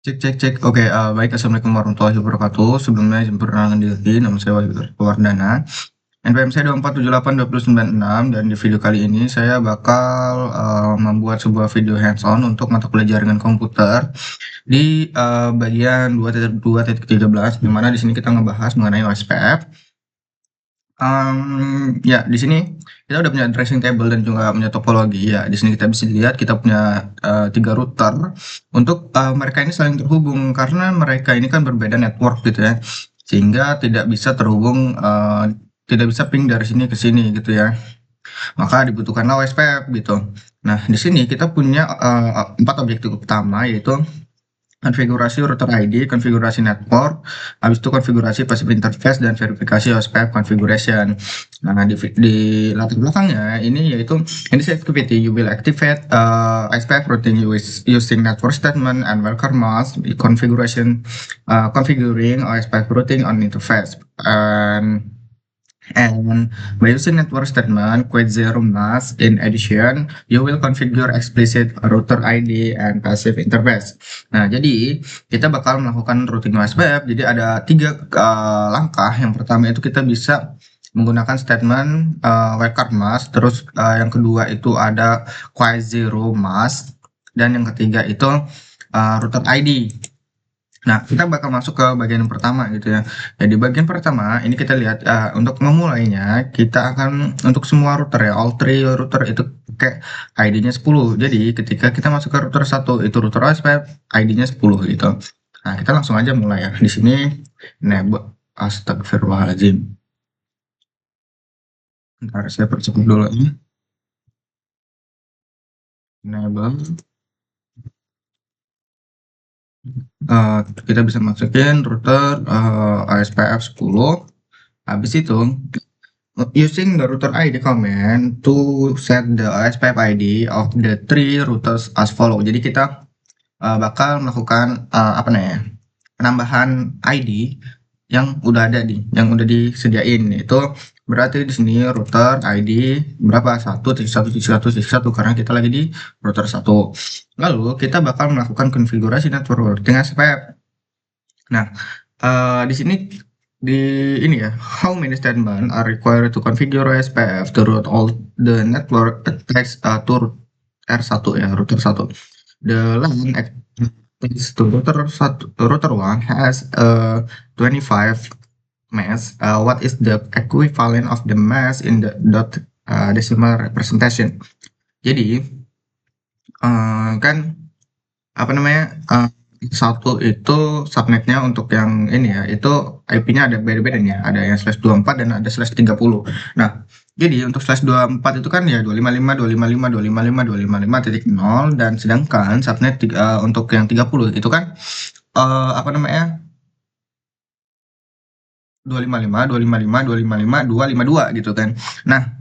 Cek cek cek. Oke, baik. Assalamualaikum warahmatullahi wabarakatuh. Sebelumnya izin perkenalan diri, nama saya Wahyu Wardana, NPM saya 2478296, dan di video kali ini saya bakal membuat sebuah video hands-on untuk mata kuliah jaringan komputer di bagian 2.2.13, di mana di sini kita ngebahas mengenai OSPF. Ya, di sini kita udah punya tracing table dan juga punya topologi. Ya, di sini kita bisa lihat kita punya 3 router untuk mereka ini saling terhubung karena mereka ini kan berbeda network gitu ya, sehingga tidak bisa terhubung, tidak bisa ping dari sini ke sini gitu ya. Maka dibutuhkanlah OSPF gitu. Nah, di sini kita punya 4 objektif utama, yaitu konfigurasi router ID, konfigurasi network, habis itu konfigurasi passive interface, dan verifikasi OSPF configuration. Nah, di latar belakangnya ini yaitu in this activity you will activate OSPF routing using network statement and welcome mask configuration, configuring OSPF routing on interface. And by using network statement quit zero mask, in addition, you will configure explicit router ID and passive interface. Nah, jadi kita bakal melakukan routing OSPF. Jadi ada 3 langkah. Yang pertama itu kita bisa menggunakan statement wildcard mask. Terus yang kedua itu ada quit zero mask, dan yang ketiga itu router ID. Nah, kita bakal masuk ke bagian yang pertama gitu ya. Jadi bagian pertama ini kita lihat, untuk memulainya kita akan untuk semua router ya, all three router itu pakai ID-nya 10. Jadi ketika kita masuk ke router 1 itu router OSPF ID-nya 10 gitu. Nah, kita langsung aja mulai ya. Di sini astagfirullahaladzim. Bentar, saya percepat dulu ya. Enable. Kita bisa masukin router OSPF 10. Habis itu using the router ID command to set the OSPF ID of the 3 routers as follow. Jadi kita bakal melakukan apa namanya, penambahan ID yang udah ada yang udah disediain. Itu berarti di sini router ID berapa, 1.1.1.1 karena kita lagi di router 1. Lalu kita bakal melakukan konfigurasi network routing OSPF. Nah, di sini ini ya, how many statement are required to configure OSPF to route all the network attached to R1 ya, router 1. The LAN attached to router 1 has 25 mask. What is the equivalent of the mask in the decimal representation? Jadi kan apa namanya, satu itu subnetnya untuk yang ini ya, itu IP-nya ada beda-beda nih ya, ada yang /24 dan ada /30. Nah, jadi untuk /24 itu kan ya 255.255.255.255.0, dan sedangkan subnet untuk yang 30 itu kan apa namanya, 255.255.255.252 gitu kan. Nah,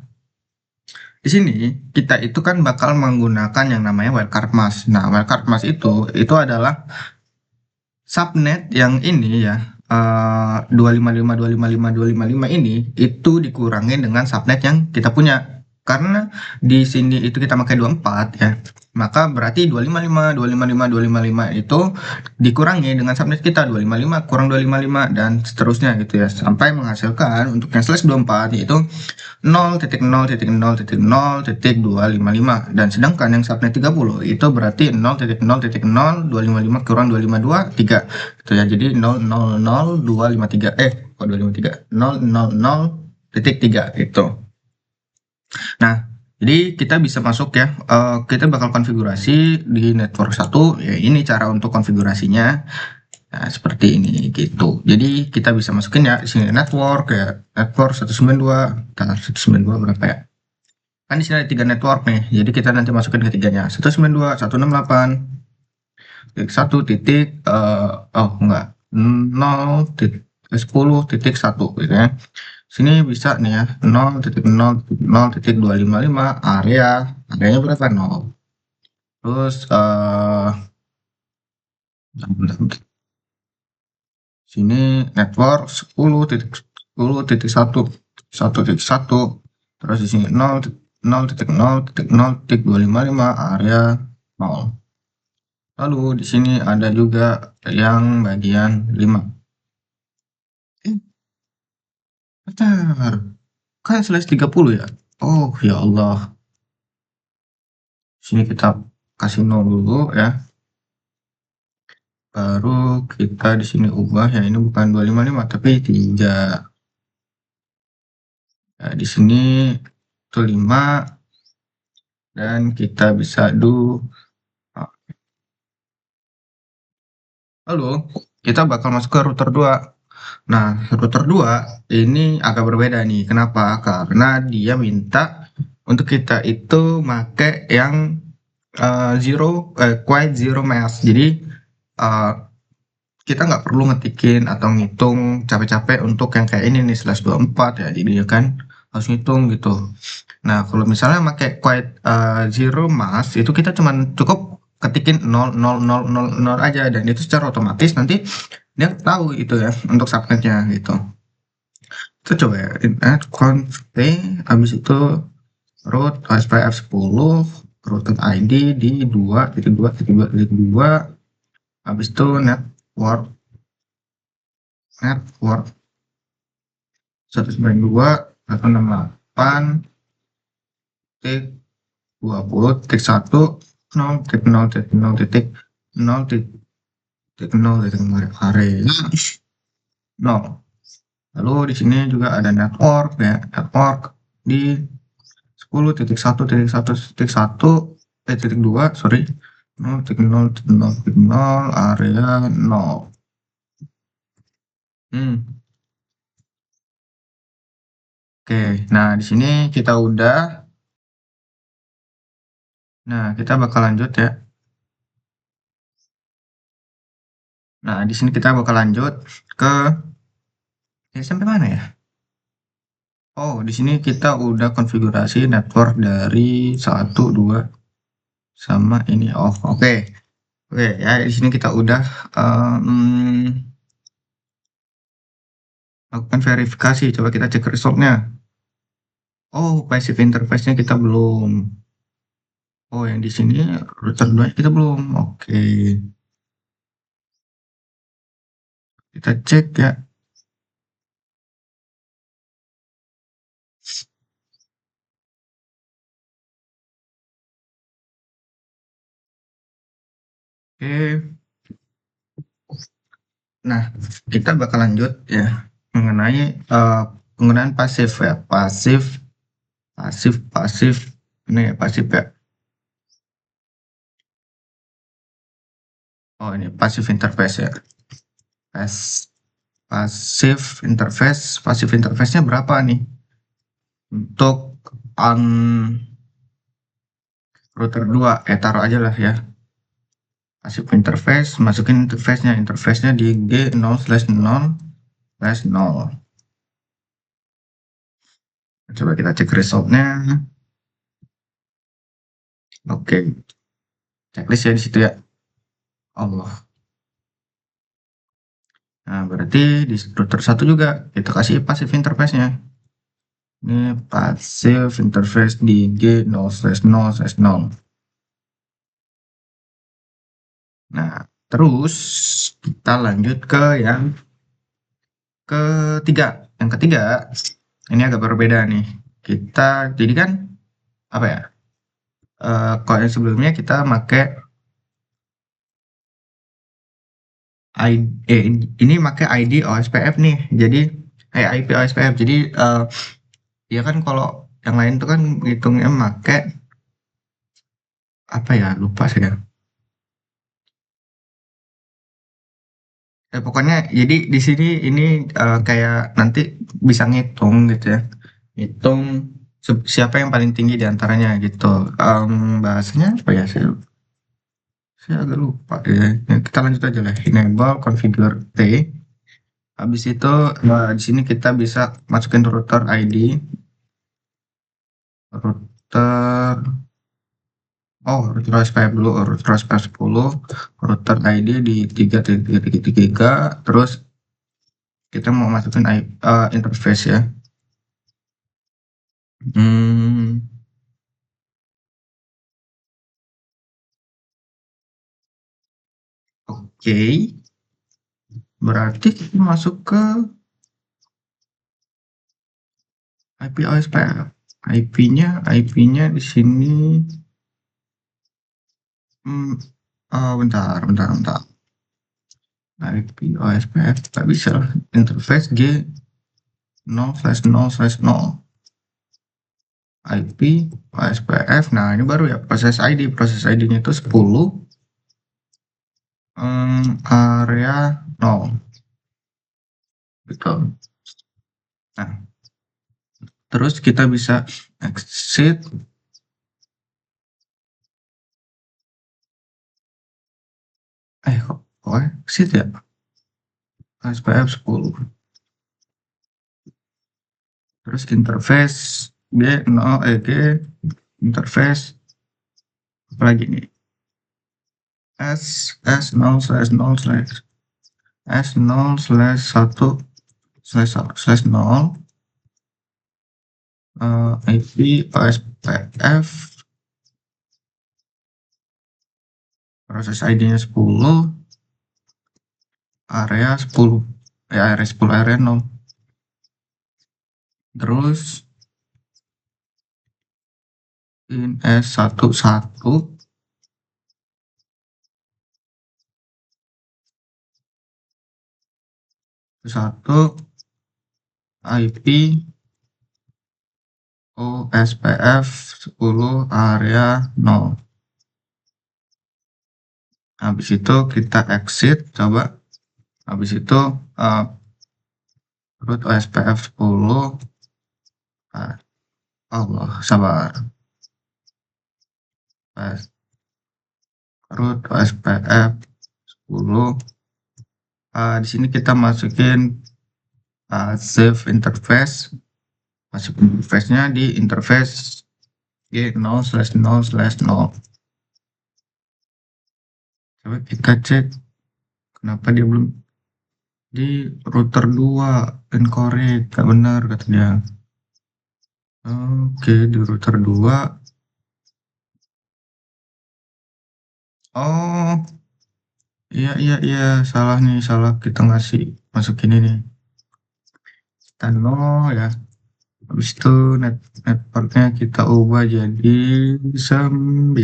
di sini kita itu kan bakal menggunakan yang namanya wildcard mask. Nah, wildcard mask itu adalah subnet yang ini ya, 255.255.255 ini itu dikurangin dengan subnet yang kita punya. Karena di sini itu kita pakai 24 ya, maka berarti 255.255.255 itu dikurangi dengan subnet kita 255 kurang 255 dan seterusnya gitu ya, sampai menghasilkan untuk yang /24 yaitu 0.0.0.0.255, dan sedangkan yang subnet 30 itu berarti 0.0.0.255 kurang 253 gitu ya. Jadi 0.0.0.253 kok 253 0.0.0.3 itu. Nah, jadi kita bisa masuk ya, kita bakal konfigurasi di network 1 ya. Ini cara untuk konfigurasinya. Nah, seperti ini gitu. Jadi kita bisa masukin ya di sini network ya, network 192. 192 berapa ya? Kan di sini ada 3 network nih. Jadi kita nanti masukin ketiganya. 192, 168, 1 titik enggak, 0.10.1 gitu ya. Sini bisa nih ya, 0.0.0.255 areanya berapa? 0. Terus sini network 10.10.1 1.1, terus di sini 0.0.0.255 area 0. Lalu di sini ada juga yang bagian 5. Eh, bentar. Kan slash 30 ya? Oh, ya Allah. Sini kita kasih 0 dulu ya. Baru kita di sini ubah ya, ini bukan 255 tapi 3. Nah, di sini itu 5 dan kita bisa do. Lalu kita bakal masuk ke router 2. Nah, router 2 ini agak berbeda nih. Kenapa? Karena dia minta untuk kita itu make yang quite zero mass. Jadi eh, kita nggak perlu ngetikin atau ngitung capek-capek untuk yang kayak ini nih slash 24 ya. Jadi ya kan harus ngitung gitu. Nah, kalau misalnya pakai quite zero mass itu kita cuman cukup ketikin 00000 aja dan itu secara otomatis nanti dia tahu itu ya untuk subnetnya gitu. Kita coba ya add const habis itu root SPF 10 router ID di 2.2.2.2 habis itu network 192.168 titik 20.1 0.0.0.0.0 area 0. Lalu di sini juga ada network ya, network di 10.1.1.1 titik 2 sorry 0.0.0.0 area 0. Oke, nah di sini kita udah. Nah, kita bakal lanjut ya. Nah, di sini kita bakal lanjut ke sampai mana ya? Oh, di sini kita udah konfigurasi network dari 1, 2 sama ini off. Oke. Oke, ya di sini kita udah lakukan verifikasi. Coba kita cek resultnya. Oh, passive interface-nya kita belum. Oh, yang di sini router 2 kita belum. Oke. Kita cek ya. Oke. Nah, kita bakal lanjut ya mengenai penggunaan pasif ya. Pasif. Ini ya pasif ya. Oh, ini pasif interface ya. Pasif interface-nya berapa nih? Untuk router 2 taruh aja lah ya. Pasif interface, masukin interface-nya di G0/0/0. Coba kita cek resultnya. Oke, checklist ya di situ ya. Allah. Nah, berarti di router 1 juga kita kasih pasif interface-nya. Ini pasif interface di G0/0/0. Nah, terus kita lanjut ke yang ketiga. Yang ketiga, ini agak berbeda nih. Kita jadi kan apa ya? Kalau yang sebelumnya kita pakai ini pakai ID OSPF nih. Jadi IP OSPF. Jadi ya kan kalau yang lain tuh kan hitungnya pakai apa ya? Lupa saya. Pokoknya jadi di sini ini kayak nanti bisa ngitung gitu ya. Ngitung siapa yang paling tinggi di antaranya gitu. Bahasanya apa ya? Saya agak lupa ya. Ya, kita lanjut aja lah. Enable configure T. Habis itu di sini kita bisa masukin router ID. Router router SPF dulu, router SPF 10, router ID di 3.3.3, terus kita mau masukin interface ya. Hmm, Oke, berarti kita masuk ke IP OSPF. IP-nya di sini. Bentar. IP OSPF nggak bisa. Interface G 0/0/0. IP OSPF. Nah, ini baru ya proses ID. Proses ID-nya itu 10 area 0. Gitu. Nah, terus kita bisa exit. Kok exit ya? OSPF 10. Terus interface G interface apa lagi nih? S0/1/0 IP OSPF proses ID-nya 10 area 10 area 10 area 0. Terus in S11 IP OSPF 10 area 0. Habis itu kita exit, coba. Habis itu root OSPF 10. Allah, sabar. Root OSPF 10. Di sini kita masukin save interface. Masuk interface-nya di interface G0/0/0. Coba kita cek kenapa dia belum di router 2 incorrect, gak benar kata dia. Oke, di router 2. Oh, iya, salah kita masukin ini kita 0 ya. Habis itu networknya kita ubah jadi 9.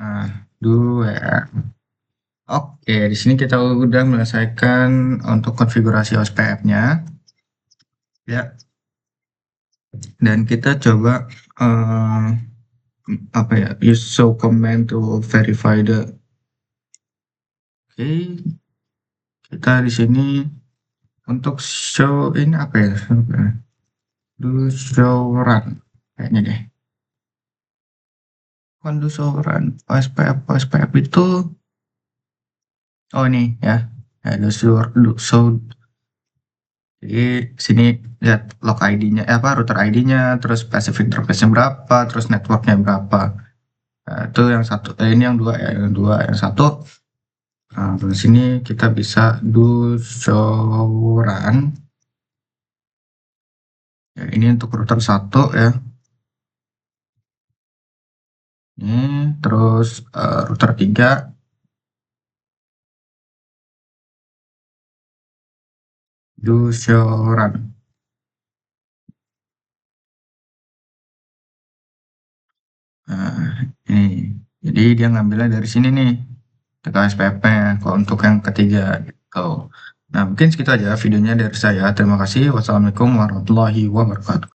Nah, 2. Oke, di sini kita udah menyelesaikan untuk konfigurasi OSPF-nya. Ya. Dan kita coba use show command to verify the. Oke. Kita di sini untuk show ini apa ya? Do show run kayaknya deh. Bukan do show run. OSPF itu ini ya. Do show. Jadi sini lihat log ID-nya, router ID-nya, terus specific interface-nya berapa, terus networknya berapa. Nah, itu yang satu, ini yang dua ya, yang satu. Nah, di sini kita bisa do show run. Ya, ini untuk router 1 ya. Ini terus router 3. Do show run. Nah, ini. Jadi dia ngambilnya dari sini nih. SPF-nya kalau untuk yang ketiga gitu. Nah, mungkin segitu aja videonya dari saya. Terima kasih. Wassalamualaikum warahmatullahi wabarakatuh.